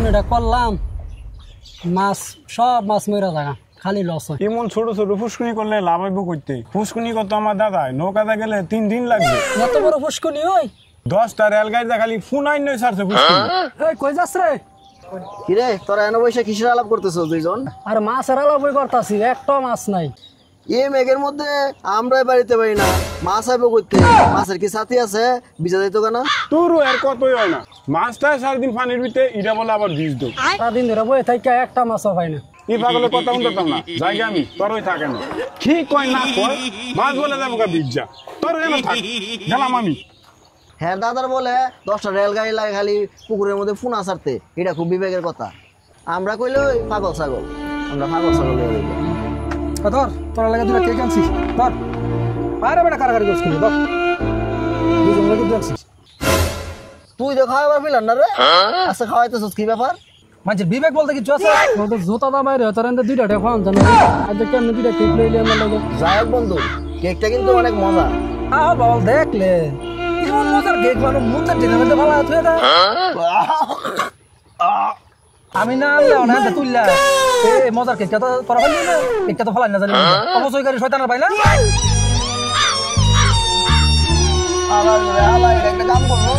ফুসকুনিটা করলাম, মাছ সব মাছ মরে থাকা, খালি লস হয়। এমন ছোট ছোট ফুসকুনি করলে লাভ হইব করতে। ফুসকুনি করতে আমার দাদা নৌকাতে গেলে 3 দিন লাগবে। এত বড় ফুসকুনি ওই 10টা রেলগাড়িতে খালি ফুনাই নয় ছাড়ছে ফুসকুনি। এই কই যাস রে? কিরে তোরা এনে বসে কিসের আলাপ করতেছো দুইজন? আর মাছের আলাপই করতাছি, একটা মাছ নাই। এই মেঘের মধ্যে আমরাই বাড়িতে পারি না, মাছ আইব করতে। মাছের কি সাথী আছে? বিজা যাইতো কেনা? তোর আর কতই হয় না, মাছটা 4 দিন পানির ভিতরে ইটা বলে আবার বীজ দো। সারাদিন ধরে বয়ে থাকি একটা মাছও পাই না। এই পাগলে কথা শুনতাম না, জায়গা আমি তোর ওই থাকে না। কি কয় না কয়, মাছ বলে যাবো কা বীজ যা, তোর কেন থাক গেলাম আমি। হ্যাঁ দাদার বলে 10টা রেলগাড়ি লাগে খালি পুকুরের মধ্যে ফুনা ছাড়তে, এটা খুব বিবেকের কথা। আমরা কইলে ওই পাগল ছাগল, আমরা পাগল ছাগল হয়ে গেলাম। ধর তোরা লাগে দুটা কেক আনছিস, ধর আরে বেটা কারাগারি করছিস, ধর দুজন লাগে দুটো আনছিস। তুই তো খাওয়াবার ফিলান না রে, আচ্ছা খাওয়াইতেছিস কি ব্যাপার? মানুষের বিবেক বলতে কিছু আছে? তোদের জোতা দা বাইরে তোর এনে দুইটা টেক খাওয়ান জানো, আর দেখে আমি দুইটা কেক লইলে আমার লাগে। যাই হোক বন্ধু, কেকটা কিন্তু অনেক মজা। আহ বাবা দেখলে এমন মজার কেক বানো, মুখের ঢেলে মধ্যে ভালো হয়ে যায়। আমি না আনলে না তুললা এই মজার কেকটা তো তোরা পাইলি না, কেকটা তো ফালাই না জানি অবশ্যই শয়তানের পাই না। আবার একটা কাম করবো।